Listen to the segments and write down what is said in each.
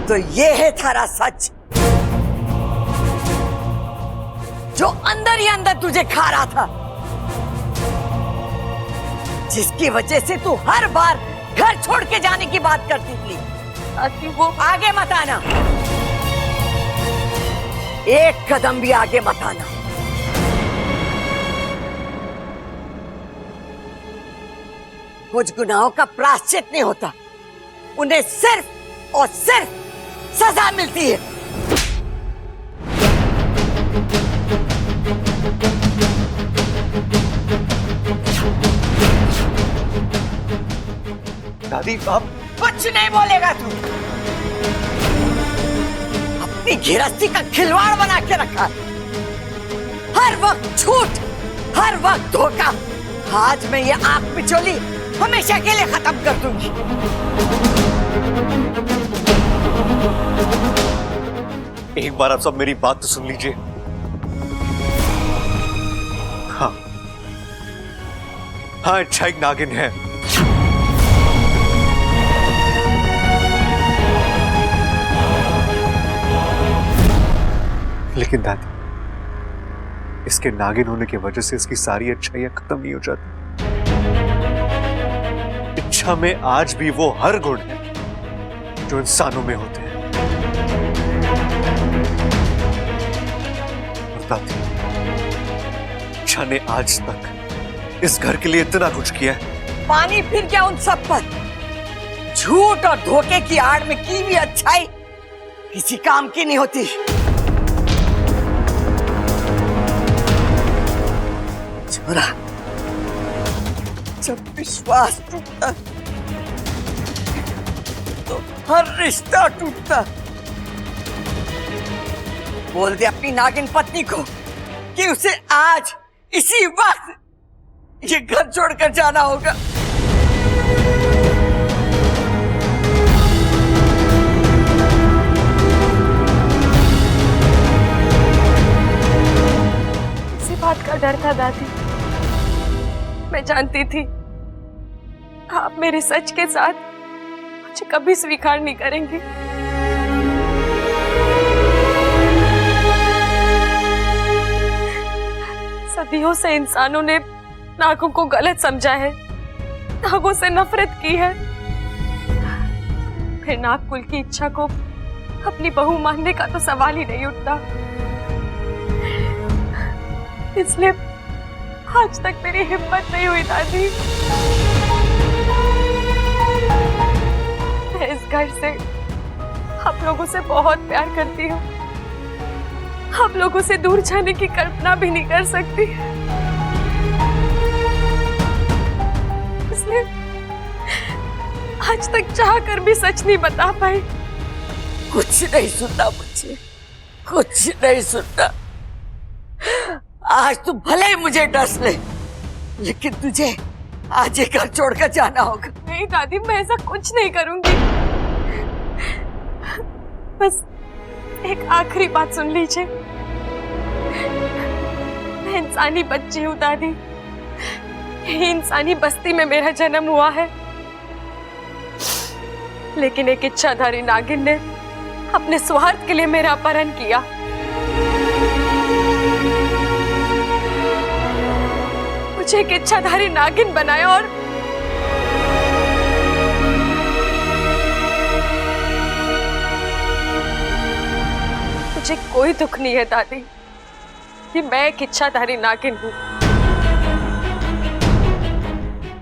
तो ये है थारा सच, जो अंदर ही अंदर तुझे खा रहा था, जिसकी वजह से तू हर बार घर छोड़ के जाने की बात करती थी। वो आगे मत आना, एक कदम भी आगे मत आना। कुछ गुनाहों का प्रायश्चित नहीं होता, उन्हें सिर्फ और सिर्फ सजा मिलती है। दादी आप कुछ नहीं बोलेगा तू। अपनी गिरस्ती का खिलवाड़ बना के रखा, हर वक्त झूठ, हर वक्त धोखा। आज मैं ये आंख पिचोली हमेशा के लिए खत्म कर दूंगी। एक बार आप सब मेरी बात तो सुन लीजिए। हाँ हाँ, अच्छा एक नागिन है, लेकिन दादी इसके नागिन होने की वजह से इसकी सारी अच्छाइयां खत्म नहीं हो जाती। इच्छा में आज भी वो हर गुण है जो इंसानों में होते हैं। और दादी, इच्छा ने आज तक इस घर के लिए इतना कुछ किया है। पानी फिर क्या उन सब पर? झूठ और धोखे की आड़ में की भी अच्छाई किसी काम की नहीं होती। छोरा, जब विश्वास टूटता तो हर रिश्ता टूटता। बोल दे अपनी नागिन पत्नी को कि उसे आज इसी वक्त ये घर छोड़कर जाना होगा। इसी बात का डर था दादी। मैं जानती थी आप मेरे सच के साथ मुझे कभी स्वीकार नहीं करेंगी। सदियों से इंसानों ने नागों को गलत समझा है, नागों से नफरत की है। फिर नाग कुल की इच्छा को अपनी बहू मानने का तो सवाल ही नहीं उठता। इसलिए आज तक मेरी हिम्मत नहीं हुई दादी। मैं इस घर से आप लोगों से बहुत प्यार करती हूँ। आप लोगों से दूर जाने की कल्पना भी नहीं कर सकती। इसलिए आज तक चाह कर भी सच नहीं बता पाई। कुछ नहीं सुनना मुझे, कुछ नहीं सुनना। आज तू भले ही मुझे डस ले, लेकिन तुझे आज ये घर छोड़कर जाना होगा। नहीं दादी, मैं ऐसा कुछ नहीं करूंगी। बस एक आखिरी बात सुन लीजिए। मैं इंसानी बच्ची हूँ दादी, यही इंसानी बस्ती में मेरा जन्म हुआ है। लेकिन एक इच्छाधारी नागिन ने अपने स्वार्थ के लिए मेरा अपहरण किया। मुझे एक इच्छाधारी नागिन बनाया और मुझे कोई दुख नहीं है दादी कि मैं एक इच्छाधारी नागिन हूं।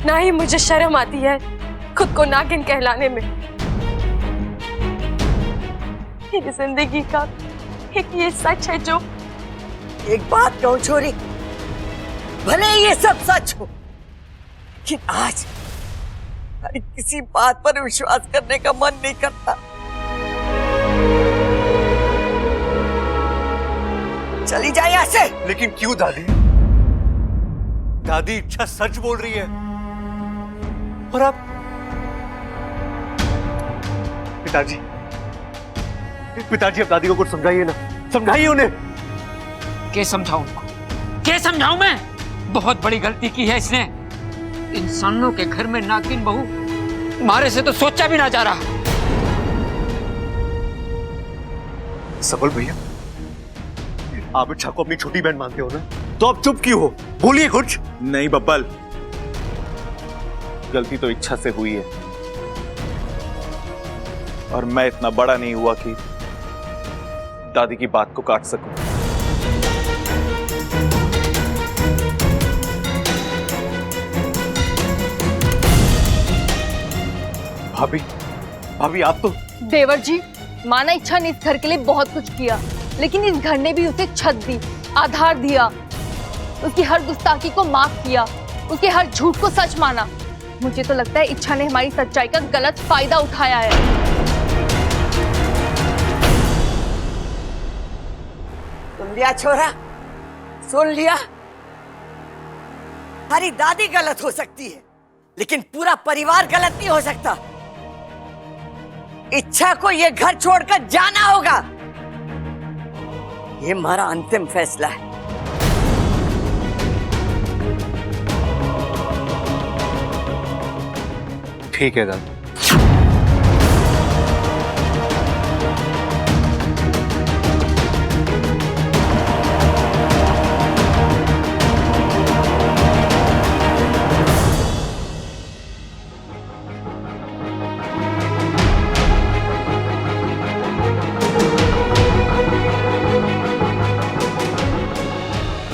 ना ही मुझे शर्म आती है खुद को नागिन कहलाने में। मेरी जिंदगी का एक ये सच है जो। एक बात कहूं छोरी, भले ये सब सच हो, लेकिन आज किसी बात पर विश्वास करने का मन नहीं करता। चली जाए यहाँ से। लेकिन क्यों दादी? दादी इच्छा सच बोल रही है। और आप पिताजी, पिताजी अब दादी को कुछ समझाइए ना, समझाइए उन्हें। क्या समझाऊं उनको? क्या समझाऊं मैं? बहुत बड़ी गलती की है इसने। इंसानों के घर में नागिन बहू मारे से तो सोचा भी ना जा रहा। सबल भैया, आप इच्छा को अपनी छोटी बहन मानते हो ना, तो आप चुप क्यों हो? बोलिए कुछ। नहीं बब्बल, गलती तो इच्छा से हुई है और मैं इतना बड़ा नहीं हुआ कि दादी की बात को काट सकूं। भाभी, भाभी आप तो। देवर जी, माना इच्छा ने इस घर के लिए बहुत कुछ किया, लेकिन इस घर ने भी उसे छत दी, आधार दिया, उसकी हर गुस्ताखी को माफ किया, उसके हर झूठ को सच माना। मुझे तो लगता है इच्छा ने हमारी सच्चाई का गलत फायदा उठाया है। सुन लिया छोरा, सुन लिया। हमारी दादी गलत हो सकती है, लेकिन पूरा परिवार गलत नहीं हो सकता। इच्छा को ये घर छोड़कर जाना होगा, ये हमारा अंतिम फैसला है। ठीक है दादी।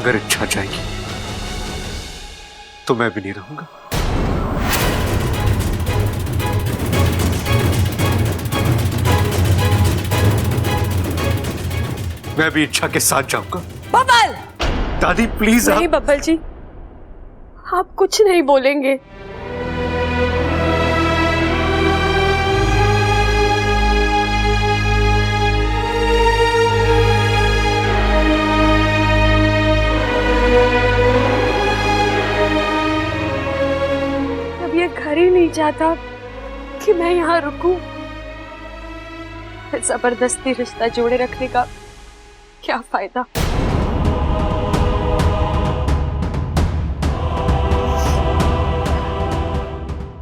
अगर इच्छा जाएगी तो मैं भी नहीं रहूंगा। मैं भी इच्छा के साथ जाऊंगा। बबल! दादी प्लीज। नहीं बब्बल जी, आप कुछ नहीं बोलेंगे। अब ये घर ही नहीं चाहता कि मैं यहाँ रुकूं। जबरदस्ती रिश्ता जोड़े रखने का क्या फायदा?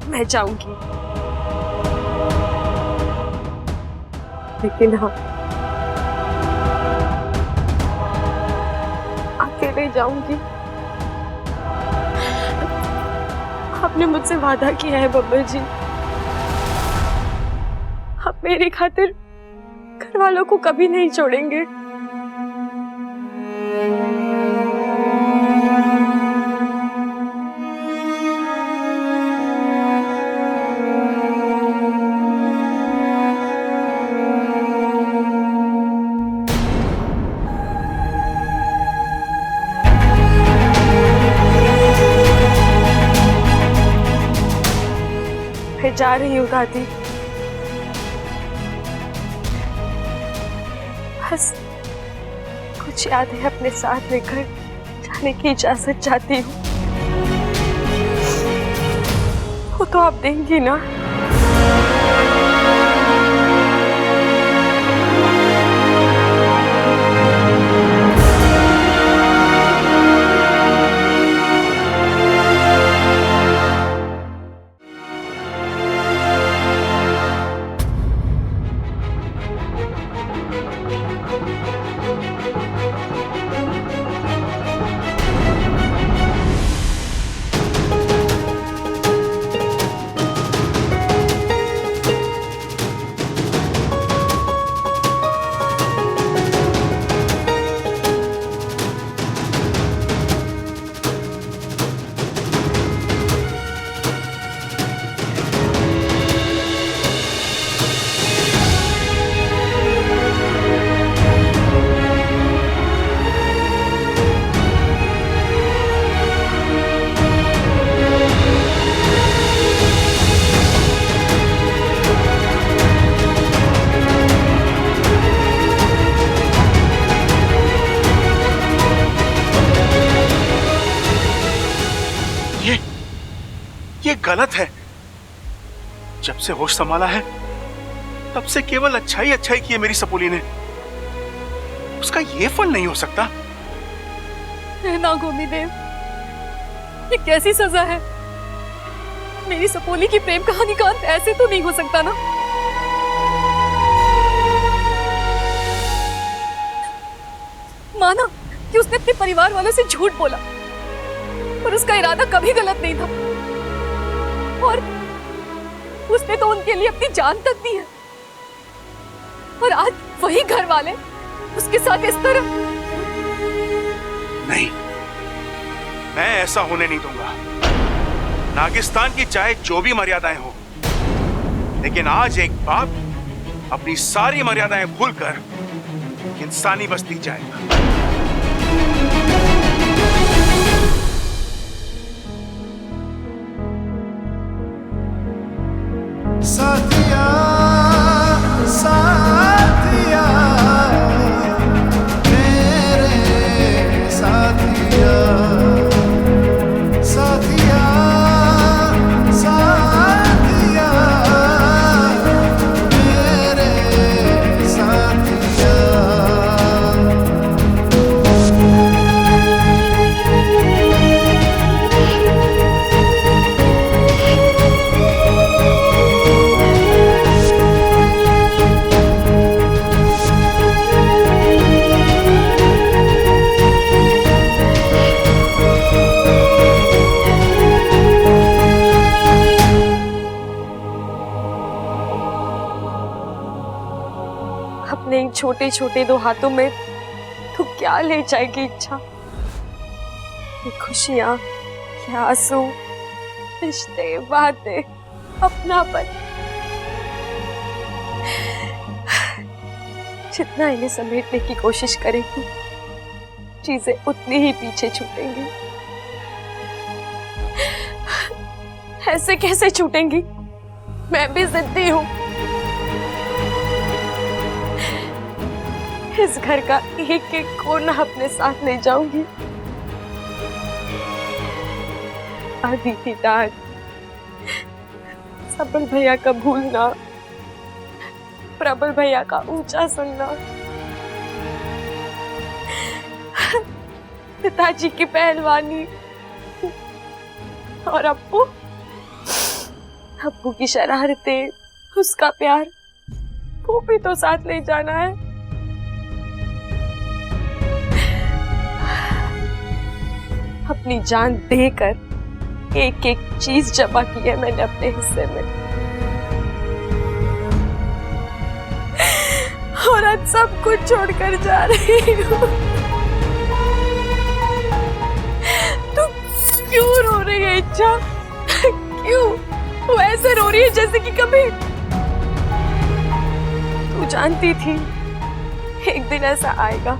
मैं जाऊंगी, लेकिन हाँ, अकेले जाऊंगी। आपने मुझसे वादा किया है बब्बल जी, आप मेरी खातिर घर वालों को कभी नहीं छोड़ेंगे। मैं जा रही हूँ दादी, बस कुछ यादें अपने साथ लेकर जाने की इजाजत चाहती हूँ। वो तो आप देंगी ना? ये गलत है। जब से होश संभाला है तब से केवल अच्छाई अच्छाई की है मेरी सपोली ने। उसका ये फल नहीं हो सकता। ना गोमीदेव, ये कैसी सजा है? मेरी सपोली की प्रेम कहानी का अंत ऐसे तो नहीं हो सकता ना। माना कि उसने अपने परिवार वालों से झूठ बोला, पर उसका इरादा कभी गलत नहीं था और उसने तो उनके लिए अपनी जान तक दी है। और आज वही घर वाले उसके साथ इस तरह। नहीं, मैं ऐसा होने नहीं दूंगा। नागिस्तान की चाहे जो भी मर्यादाएं हो, लेकिन आज एक बाप अपनी सारी मर्यादाएं भूलकर इंसानी बस्ती जाएगा। साथिया साथिया मेरे साथिया साथिया साथिया मेरे साथिया। अपने इन छोटे छोटे दो हाथों में तू क्या ले जाएगी इच्छा? ये खुशियां, ये आंसू, रिश्ते, बातें, अपनापन, जितना इन्हें समेटने की कोशिश करेगी, चीजें उतनी ही पीछे छूटेंगी। ऐसे कैसे छूटेंगी? मैं भी जिद्दी हूं। इस घर का एक एक कोना अपने साथ ले जाऊंगी। आधी थी डांट, सबल भैया का भूलना, प्रबल भैया का ऊंचा सुनना, पिताजी की पहलवानी और अप्पू की शरारतें, उसका प्यार, वो भी तो साथ ले जाना है। अपनी जान देकर एक एक चीज जमा की है मैंने अपने हिस्से में, और आज सब कुछ छोड़कर जा रही हूँ। तू क्यों रो रही है इच्छा? क्यों? वो ऐसे रो रही है जैसे कि कभी तू जानती थी एक दिन ऐसा आएगा।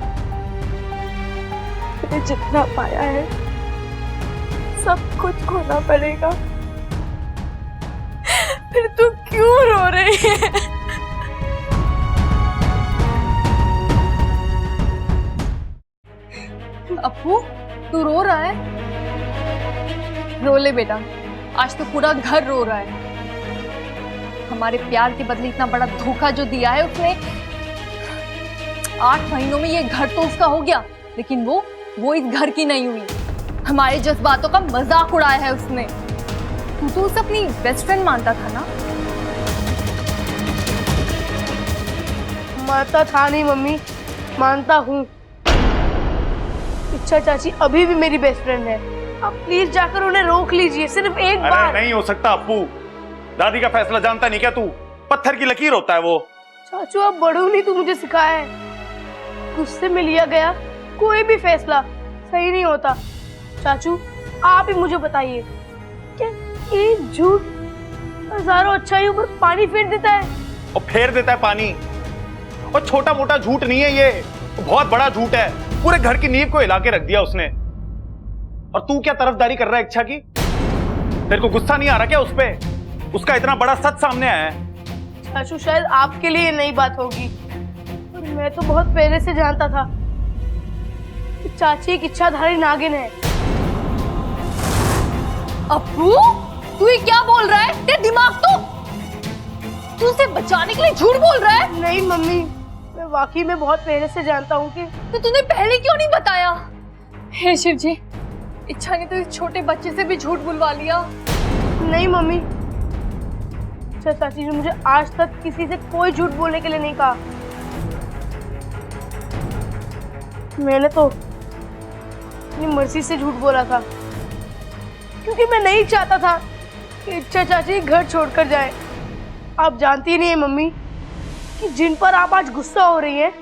मैंने जितना पाया है सब कुछ खोना पड़ेगा। फिर तू क्यों रो रही है? अप्पू, तू रो रहा है? रो ले बेटा, आज तो पूरा घर रो रहा है। हमारे प्यार के बदले इतना बड़ा धोखा जो दिया है उसने। 8 महीनों में ये घर तो उसका हो गया, लेकिन वो इस घर की नहीं हुई। हमारे जज्बातों का मजाक उड़ाया है उसने। तू तो उसे अपनी बेस्ट फ्रेंड मानता था ना? मानता था नहीं मम्मी, मानता हूँ। इच्छा चाची अभी भी मेरी बेस्ट फ्रेंड है। आप प्लीज जाकर उन्हें रोक लीजिए, सिर्फ एक बार। नहीं हो सकता अप्पू, दादी का फैसला जानता नहीं क्या तू? पत्थर की लकीर होता है वो। चाचू आप बड़ू नहीं, तू मुझे सिखाया है। गुस्से में लिया गया कोई भी फैसला सही नहीं होता। चाचू आप ही मुझे बताइए, क्या एक झूठ हजारों अच्छाइयों पर पानी फेर देता है? और फेर देता है पानी। और छोटा मोटा झूठ नहीं है ये, बहुत बड़ा झूठ है। पूरे घर की नींव को हिला के रख दिया उसने। और तू क्या तरफदारी कर रहा है इच्छा की? तेरे को गुस्सा नहीं आ रहा क्या उस पे? उसका इतना बड़ा सच सामने आया है। चाचू शायद आपके लिए नई बात होगी, पर मैं तो बहुत पहले से जानता था कि चाची एक इच्छाधारी नागिन है। अप्पू, तू ये क्या बोल रहा है? तेरा दिमाग तू उसे बचाने के लिए झूठ बोल रहा है? नहीं मम्मी, मैं वाकई में बहुत पहले से जानता हूँ कि। तो तूने पहले क्यों नहीं बताया? हे शिव जी, इच्छा ने तो इस छोटे बच्चे से भी झूठ बुलवा लिया। नहीं मम्मी, चाची ने मुझे आज तक किसी से कोई झूठ बोलने के लिए नहीं कहा। मैंने तो अपनी मर्जी से झूठ बोला था, क्योंकि मैं नहीं चाहता था कि इच्छा चाची घर छोड़कर जाए। आप जानती नहीं है मम्मी कि जिन पर आप आज गुस्सा हो रही है,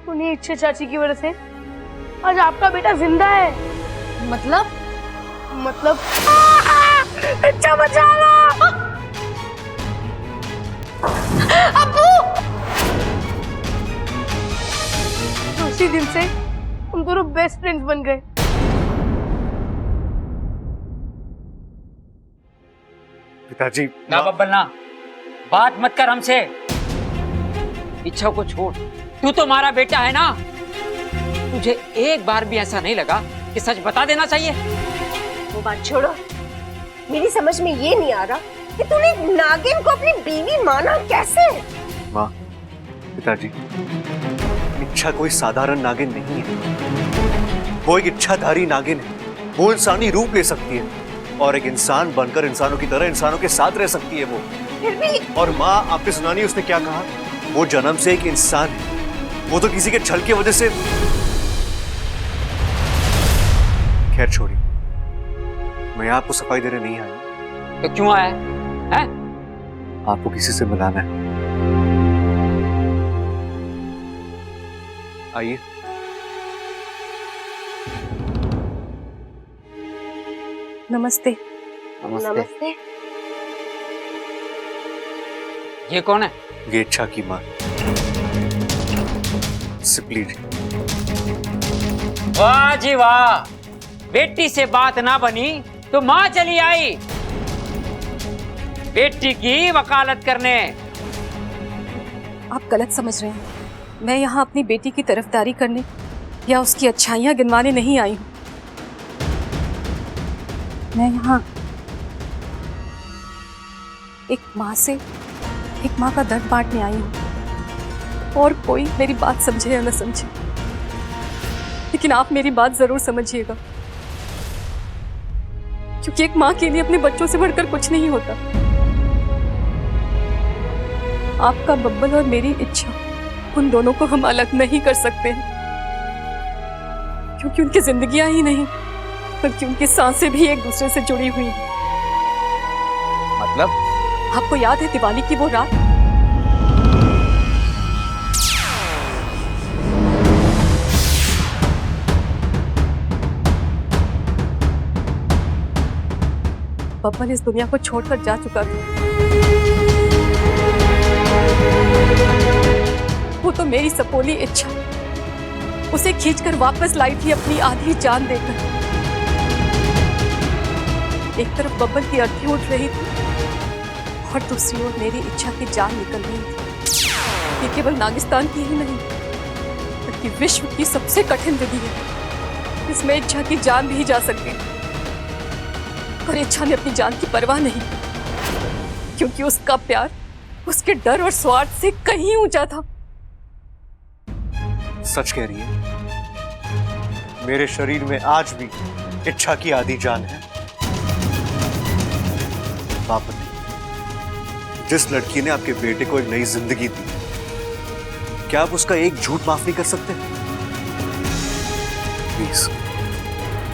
उन्हीं इच्छा चाची की वजह से आज आपका बेटा जिंदा है। मतलब इच्छा बचा लो। अब्बू! उसी दिन से हम दोनों बेस्ट फ्रेंड्स बन गए। पिताजी, ना बब्बल ना, बात मत कर हमसे। इच्छा को छोड़, तू तो हमारा बेटा है ना। तुझे एक बार भी ऐसा नहीं लगा कि सच बता देना चाहिए? वो बात छोड़ो, मेरी समझ में ये नहीं आ रहा कि तूने नागिन को अपनी बीवी माना कैसे? माँ, पिताजी, इच्छा कोई साधारण नागिन नहीं है। वो एक इच्छाधारी नागिन है। वो इंसानी रूप ले सकती है और एक इंसान बनकर इंसानों की तरह इंसानों के साथ रह सकती है वो। फिर भी और माँ, आपने सुना नहीं उसने क्या कहा? वो जन्म से एक इंसान है। वो तो किसी के छल की वजह से। खैर छोड़िए, मैं आपको सफाई देने नहीं आया। तो क्यों आया है? आपको किसी से मिलाना है। आइए। नमस्ते। नमस्ते। ये कौन है? ये इच्छा की माँ, सिपली जी। वाह जी वाह, बेटी से बात ना बनी तो माँ चली आई बेटी की वकालत करने। आप गलत समझ रहे हैं। मैं यहाँ अपनी बेटी की तरफदारी करने या उसकी अच्छाइयाँ गिनवाने नहीं आई हूँ। मैं यहाँ एक माँ से एक माँ का दर्द बांटने आई हूँ। और कोई मेरी बात समझे या न समझे, लेकिन आप मेरी बात जरूर समझिएगा, क्योंकि एक माँ के लिए अपने बच्चों से बढ़कर कुछ नहीं होता। आपका बब्बल और मेरी इच्छा, उन दोनों को हम अलग नहीं कर सकते हैं, क्योंकि उनकी जिंदगियां ही नहीं बल्कि उनकी सांसें भी एक दूसरे से जुड़ी हुई हैं। मतलब? आपको याद है दिवाली की वो रात? बब्बल इस दुनिया को छोड़कर जा चुका था। वो तो मेरी सपोली इच्छा उसे खींचकर वापस लाई थी अपनी आधी जान देकर। एक तरफ बब्बल की अर्थी उठ रही थी और दूसरी ओर मेरी इच्छा की जान निकल रही थी। ये केवल नागिस्तान की ही नहीं बल्कि विश्व की सबसे कठिन विधि है। इसमें इच्छा की जान भी जा सकती है, और इच्छा ने अपनी जान की परवाह नहीं की, क्योंकि उसका प्यार उसके डर और स्वार्थ से कहीं ऊंचा था। सच कह रही है, मेरे शरीर में आज भी इच्छा की आधी जान है। बाप ने, जिस लड़की ने आपके बेटे को एक नई जिंदगी दी, क्या आप उसका एक झूठ माफ नहीं कर सकते? प्लीज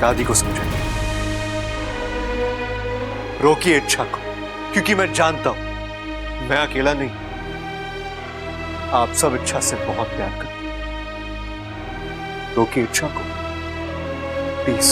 दादी को समझाइए, रोकिए इच्छा को, क्योंकि मैं जानता हूं मैं अकेला नहीं, आप सब इच्छा से बहुत प्यार करते हैं। रोकिए इच्छा को प्लीज।